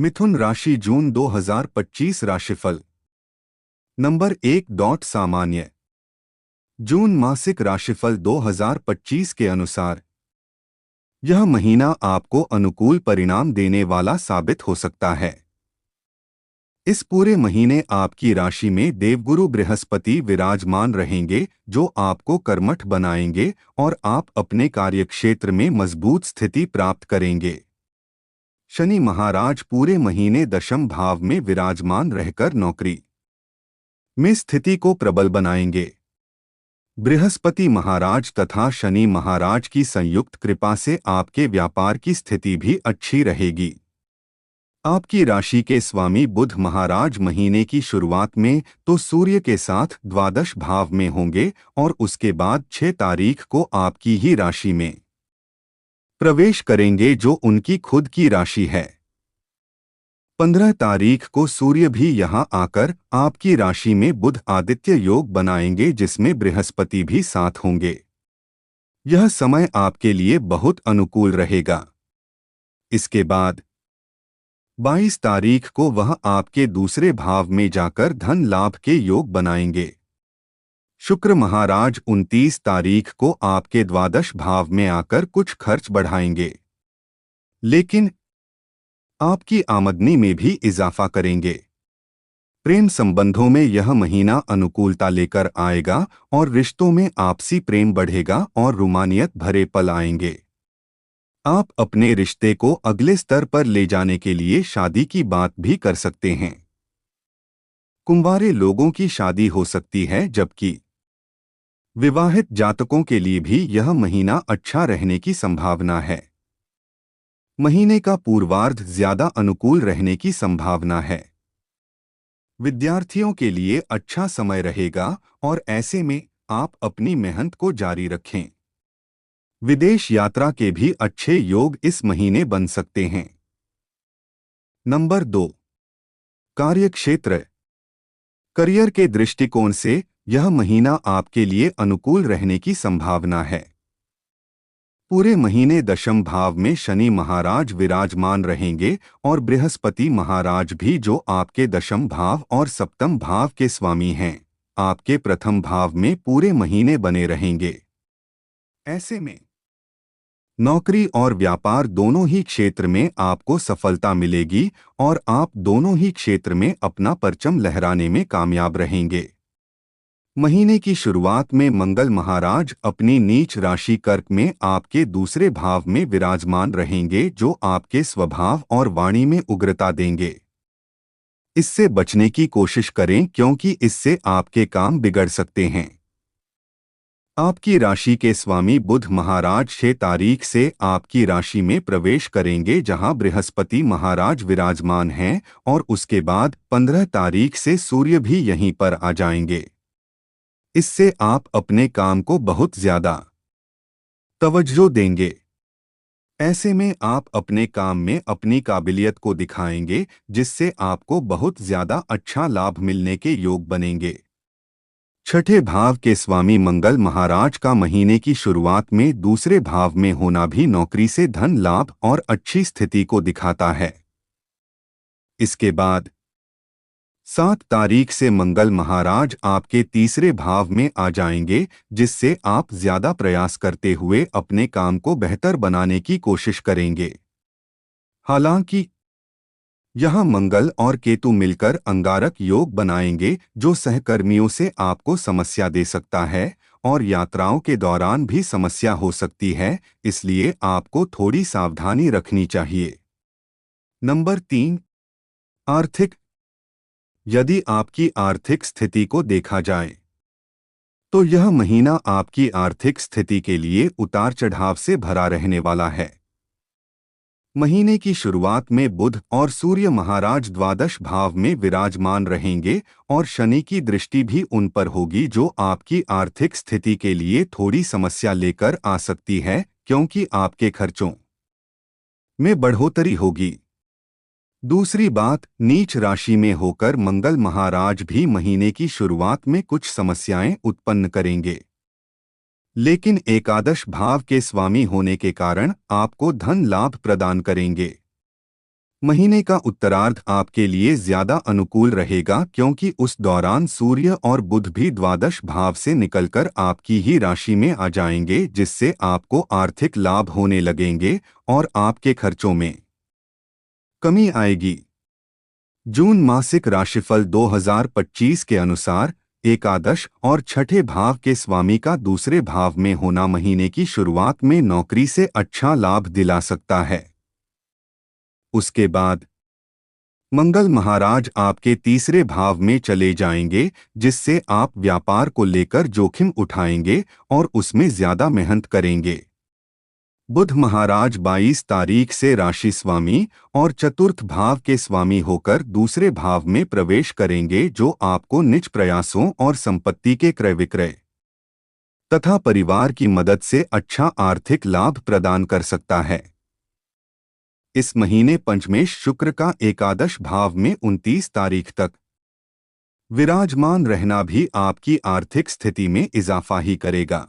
मिथुन राशि जून 2025 राशिफल। नंबर 1 सामान्य। जून मासिक राशिफल 2025 के अनुसार यह महीना आपको अनुकूल परिणाम देने वाला साबित हो सकता है। इस पूरे महीने आपकी राशि में देवगुरु बृहस्पति विराजमान रहेंगे, जो आपको कर्मठ बनाएंगे और आप अपने कार्यक्षेत्र में मजबूत स्थिति प्राप्त करेंगे। शनि महाराज पूरे महीने दशम भाव में विराजमान रहकर नौकरी में स्थिति को प्रबल बनाएंगे। बृहस्पति महाराज तथा शनि महाराज की संयुक्त कृपा से आपके व्यापार की स्थिति भी अच्छी रहेगी। आपकी राशि के स्वामी बुध महाराज महीने की शुरुआत में तो सूर्य के साथ द्वादश भाव में होंगे और उसके बाद 6 तारीख को आपकी ही राशि में प्रवेश करेंगे, जो उनकी खुद की राशि है। 15 तारीख को सूर्य भी यहां आकर आपकी राशि में बुध आदित्य योग बनाएंगे, जिसमें बृहस्पति भी साथ होंगे। यह समय आपके लिए बहुत अनुकूल रहेगा। इसके बाद 22 तारीख को वह आपके दूसरे भाव में जाकर धन लाभ के योग बनाएंगे। शुक्र महाराज 29 तारीख को आपके द्वादश भाव में आकर कुछ खर्च बढ़ाएंगे, लेकिन आपकी आमदनी में भी इजाफा करेंगे। प्रेम संबंधों में यह महीना अनुकूलता लेकर आएगा और रिश्तों में आपसी प्रेम बढ़ेगा और रोमानियत भरे पल आएंगे। आप अपने रिश्ते को अगले स्तर पर ले जाने के लिए शादी की बात भी कर सकते हैं। कुंवारे लोगों की शादी हो सकती है, जबकि विवाहित जातकों के लिए भी यह महीना अच्छा रहने की संभावना है। महीने का पूर्वार्ध ज्यादा अनुकूल रहने की संभावना है। विद्यार्थियों के लिए अच्छा समय रहेगा और ऐसे में आप अपनी मेहनत को जारी रखें। विदेश यात्रा के भी अच्छे योग इस महीने बन सकते हैं। नंबर 2, कार्यक्षेत्र। करियर के दृष्टिकोण से यह महीना आपके लिए अनुकूल रहने की संभावना है। पूरे महीने दशम भाव में शनि महाराज विराजमान रहेंगे और बृहस्पति महाराज भी, जो आपके दशम भाव और सप्तम भाव के स्वामी हैं, आपके प्रथम भाव में पूरे महीने बने रहेंगे। ऐसे में नौकरी और व्यापार दोनों ही क्षेत्र में आपको सफलता मिलेगी और आप दोनों ही क्षेत्र में अपना परचम लहराने में कामयाब रहेंगे। महीने की शुरुआत में मंगल महाराज अपनी नीच राशि कर्क में आपके दूसरे भाव में विराजमान रहेंगे, जो आपके स्वभाव और वाणी में उग्रता देंगे। इससे बचने की कोशिश करें, क्योंकि इससे आपके काम बिगड़ सकते हैं। आपकी राशि के स्वामी बुध महाराज 6 तारीख से आपकी राशि में प्रवेश करेंगे, जहां बृहस्पति महाराज विराजमान हैं, और उसके बाद 15 तारीख से सूर्य भी यहीं पर आ जाएंगे। इससे आप अपने काम को बहुत ज्यादा तवज्जो देंगे। ऐसे में आप अपने काम में अपनी काबिलियत को दिखाएंगे, जिससे आपको बहुत ज्यादा अच्छा लाभ मिलने के योग बनेंगे। छठे भाव के स्वामी मंगल महाराज का महीने की शुरुआत में दूसरे भाव में होना भी नौकरी से धन लाभ और अच्छी स्थिति को दिखाता है। इसके बाद 7 तारीख से मंगल महाराज आपके तीसरे भाव में आ जाएंगे, जिससे आप ज्यादा प्रयास करते हुए अपने काम को बेहतर बनाने की कोशिश करेंगे। हालांकि यहां मंगल और केतु मिलकर अंगारक योग बनाएंगे, जो सहकर्मियों से आपको समस्या दे सकता है और यात्राओं के दौरान भी समस्या हो सकती है, इसलिए आपको थोड़ी सावधानी रखनी चाहिए। नंबर 3, आर्थिक। यदि आपकी आर्थिक स्थिति को देखा जाए तो यह महीना आपकी आर्थिक स्थिति के लिए उतार चढ़ाव से भरा रहने वाला है। महीने की शुरुआत में बुध और सूर्य महाराज द्वादश भाव में विराजमान रहेंगे और शनि की दृष्टि भी उन पर होगी, जो आपकी आर्थिक स्थिति के लिए थोड़ी समस्या लेकर आ सकती है, क्योंकि आपके खर्चों में बढ़ोतरी होगी। दूसरी बात, नीच राशि में होकर मंगल महाराज भी महीने की शुरुआत में कुछ समस्याएं उत्पन्न करेंगे, लेकिन एकादश भाव के स्वामी होने के कारण आपको धन लाभ प्रदान करेंगे। महीने का उत्तरार्ध आपके लिए ज्यादा अनुकूल रहेगा क्योंकि उस दौरान सूर्य और बुध भी द्वादश भाव से निकलकर आपकी ही राशि में आ जाएंगे, जिससे आपको आर्थिक लाभ होने लगेंगे और आपके खर्चों में कमी आएगी। जून मासिक राशिफल 2025 के अनुसार एकादश और छठे भाव के स्वामी का दूसरे भाव में होना महीने की शुरुआत में नौकरी से अच्छा लाभ दिला सकता है। उसके बाद मंगल महाराज आपके तीसरे भाव में चले जाएंगे, जिससे आप व्यापार को लेकर जोखिम उठाएंगे और उसमें ज्यादा मेहनत करेंगे। बुध महाराज 22 तारीख से राशि स्वामी और चतुर्थ भाव के स्वामी होकर दूसरे भाव में प्रवेश करेंगे, जो आपको निज प्रयासों और संपत्ति के क्रय विक्रय तथा परिवार की मदद से अच्छा आर्थिक लाभ प्रदान कर सकता है। इस महीने पंचमेश शुक्र का एकादश भाव में 29 तारीख तक विराजमान रहना भी आपकी आर्थिक स्थिति में इजाफा ही करेगा।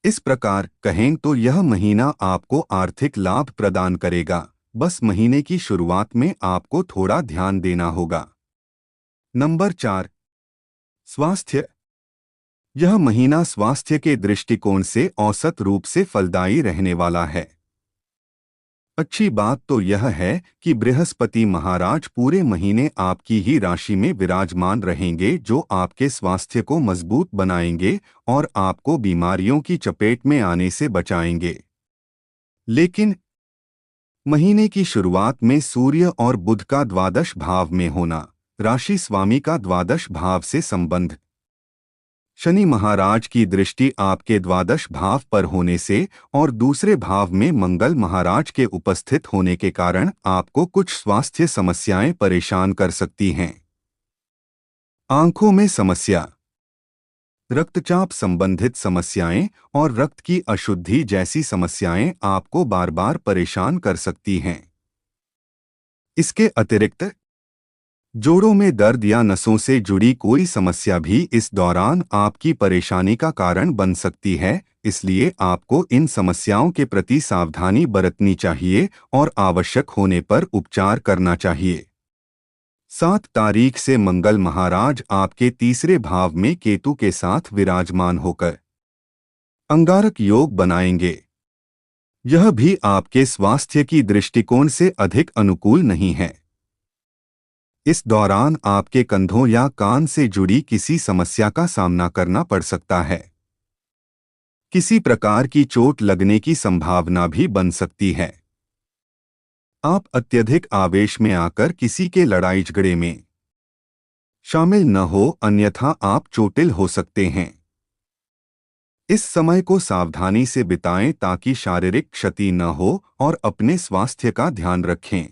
इस प्रकार कहें तो यह महीना आपको आर्थिक लाभ प्रदान करेगा, बस महीने की शुरुआत में आपको थोड़ा ध्यान देना होगा। नंबर 4, स्वास्थ्य। यह महीना स्वास्थ्य के दृष्टिकोण से औसत रूप से फलदायी रहने वाला है। अच्छी बात तो यह है कि बृहस्पति महाराज पूरे महीने आपकी ही राशि में विराजमान रहेंगे, जो आपके स्वास्थ्य को मजबूत बनाएंगे और आपको बीमारियों की चपेट में आने से बचाएंगे। लेकिन महीने की शुरुआत में सूर्य और बुध का द्वादश भाव में होना, राशि स्वामी का द्वादश भाव से संबंध, शनि महाराज की दृष्टि आपके द्वादश भाव पर होने से और दूसरे भाव में मंगल महाराज के उपस्थित होने के कारण आपको कुछ स्वास्थ्य समस्याएं परेशान कर सकती हैं। आंखों में समस्या, रक्तचाप संबंधित समस्याएं और रक्त की अशुद्धि जैसी समस्याएं आपको बार बार परेशान कर सकती हैं। इसके अतिरिक्त जोड़ों में दर्द या नसों से जुड़ी कोई समस्या भी इस दौरान आपकी परेशानी का कारण बन सकती है, इसलिए आपको इन समस्याओं के प्रति सावधानी बरतनी चाहिए और आवश्यक होने पर उपचार करना चाहिए। 7 तारीख से मंगल महाराज आपके तीसरे भाव में केतु के साथ विराजमान होकर अंगारक योग बनाएंगे। यह भी आपके स्वास्थ्य की दृष्टिकोण से अधिक अनुकूल नहीं है। इस दौरान आपके कंधों या कान से जुड़ी किसी समस्या का सामना करना पड़ सकता है। किसी प्रकार की चोट लगने की संभावना भी बन सकती है। आप अत्यधिक आवेश में आकर किसी के लड़ाई झगड़े में शामिल न हो, अन्यथा आप चोटिल हो सकते हैं। इस समय को सावधानी से बिताएं ताकि शारीरिक क्षति न हो और अपने स्वास्थ्य का ध्यान रखें।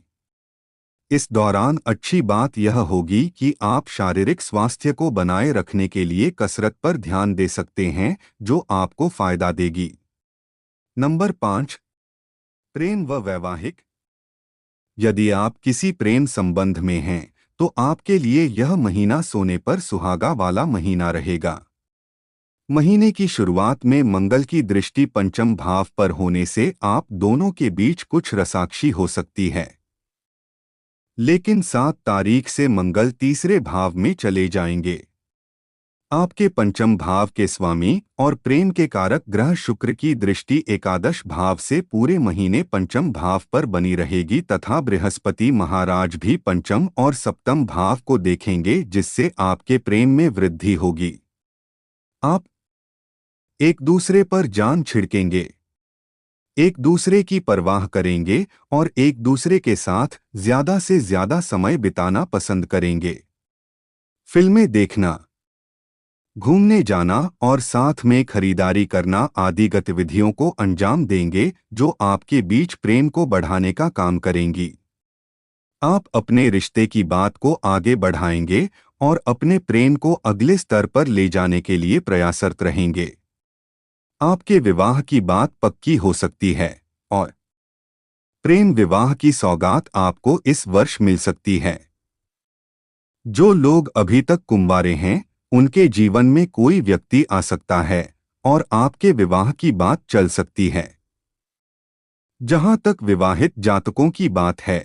इस दौरान अच्छी बात यह होगी कि आप शारीरिक स्वास्थ्य को बनाए रखने के लिए कसरत पर ध्यान दे सकते हैं, जो आपको फायदा देगी। नंबर 5, प्रेम व वैवाहिक। यदि आप किसी प्रेम संबंध में हैं, तो आपके लिए यह महीना सोने पर सुहागा वाला महीना रहेगा। महीने की शुरुआत में मंगल की दृष्टि पंचम भाव पर होने से आप दोनों के बीच कुछ रसाक्षी हो सकती है। लेकिन 7 तारीख से मंगल तीसरे भाव में चले जाएंगे। आपके पंचम भाव के स्वामी और प्रेम के कारक ग्रह शुक्र की दृष्टि एकादश भाव से पूरे महीने पंचम भाव पर बनी रहेगी तथा बृहस्पति महाराज भी पंचम और सप्तम भाव को देखेंगे, जिससे आपके प्रेम में वृद्धि होगी। आप एक दूसरे पर जान छिड़केंगे, एक दूसरे की परवाह करेंगे और एक दूसरे के साथ ज्यादा से ज्यादा समय बिताना पसंद करेंगे। फिल्में देखना, घूमने जाना और साथ में खरीदारी करना आदि गतिविधियों को अंजाम देंगे, जो आपके बीच प्रेम को बढ़ाने का काम करेंगी। आप अपने रिश्ते की बात को आगे बढ़ाएंगे और अपने प्रेम को अगले स्तर पर ले जाने के लिए प्रयासरत रहेंगे। आपके विवाह की बात पक्की हो सकती है और प्रेम विवाह की सौगात आपको इस वर्ष मिल सकती है। जो लोग अभी तक कुंवारे हैं, उनके जीवन में कोई व्यक्ति आ सकता है और आपके विवाह की बात चल सकती है। जहां तक विवाहित जातकों की बात है,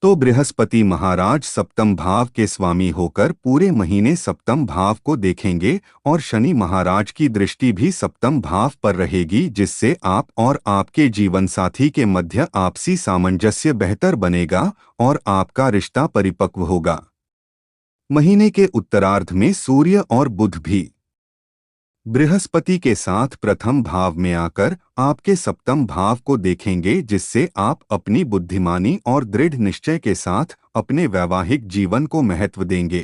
तो बृहस्पति महाराज सप्तम भाव के स्वामी होकर पूरे महीने सप्तम भाव को देखेंगे और शनि महाराज की दृष्टि भी सप्तम भाव पर रहेगी, जिससे आप और आपके जीवन साथी के मध्य आपसी सामंजस्य बेहतर बनेगा और आपका रिश्ता परिपक्व होगा। महीने के उत्तरार्ध में सूर्य और बुध भी बृहस्पति के साथ प्रथम भाव में आकर आपके सप्तम भाव को देखेंगे, जिससे आप अपनी बुद्धिमानी और दृढ़ निश्चय के साथ अपने वैवाहिक जीवन को महत्व देंगे।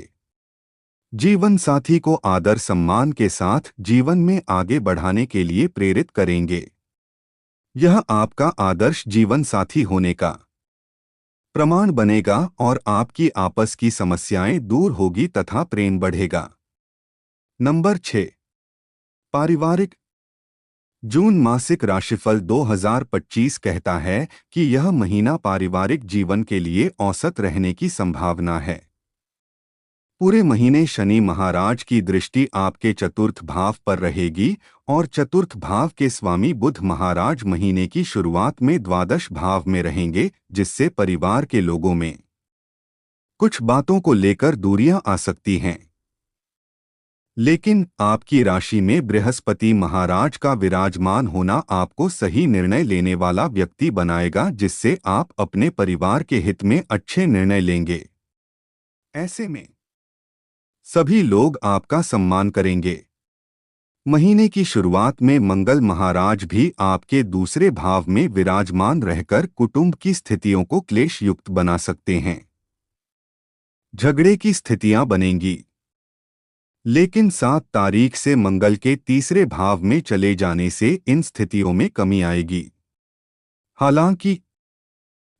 जीवन साथी को आदर सम्मान के साथ जीवन में आगे बढ़ाने के लिए प्रेरित करेंगे। यह आपका आदर्श जीवन साथी होने का प्रमाण बनेगा और आपकी आपस की समस्याएं दूर होगी तथा प्रेम बढ़ेगा। नंबर 6, पारिवारिक। जून मासिक राशिफल 2025 कहता है कि यह महीना पारिवारिक जीवन के लिए औसत रहने की संभावना है। पूरे महीने शनि महाराज की दृष्टि आपके चतुर्थ भाव पर रहेगी और चतुर्थ भाव के स्वामी बुध महाराज महीने की शुरुआत में द्वादश भाव में रहेंगे, जिससे परिवार के लोगों में कुछ बातों को लेकर दूरियां आ सकती हैं। लेकिन आपकी राशि में बृहस्पति महाराज का विराजमान होना आपको सही निर्णय लेने वाला व्यक्ति बनाएगा, जिससे आप अपने परिवार के हित में अच्छे निर्णय लेंगे। ऐसे में सभी लोग आपका सम्मान करेंगे। महीने की शुरुआत में मंगल महाराज भी आपके दूसरे भाव में विराजमान रहकर कुटुंब की स्थितियों को क्लेश युक्त बना सकते हैं। झगड़े की स्थितियां बनेंगी, लेकिन 7 तारीख से मंगल के तीसरे भाव में चले जाने से इन स्थितियों में कमी आएगी। हालांकि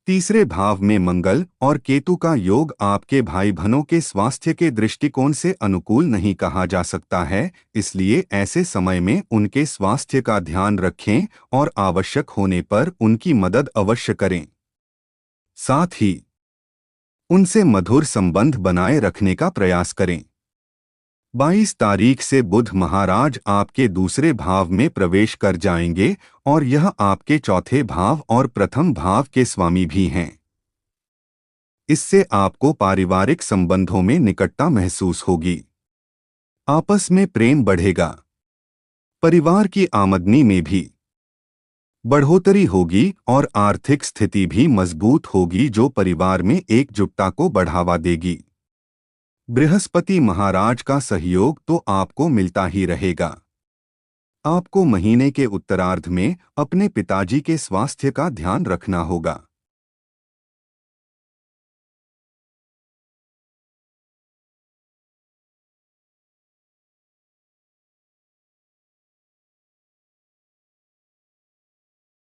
तीसरे भाव में मंगल और केतु का योग आपके भाई बहनों के स्वास्थ्य के दृष्टिकोण से अनुकूल नहीं कहा जा सकता है, इसलिए ऐसे समय में उनके स्वास्थ्य का ध्यान रखें और आवश्यक होने पर उनकी मदद अवश्य करें। साथ ही उनसे मधुर संबंध बनाए रखने का प्रयास करें। 22 तारीख से बुध महाराज आपके दूसरे भाव में प्रवेश कर जाएंगे और यह आपके चौथे भाव और प्रथम भाव के स्वामी भी हैं। इससे आपको पारिवारिक संबंधों में निकटता महसूस होगी। आपस में प्रेम बढ़ेगा। परिवार की आमदनी में भी बढ़ोतरी होगी और आर्थिक स्थिति भी मजबूत होगी, जो परिवार में एकजुटता को बढ़ावा देगी। बृहस्पति महाराज का सहयोग तो आपको मिलता ही रहेगा। आपको महीने के उत्तरार्ध में अपने पिताजी के स्वास्थ्य का ध्यान रखना होगा।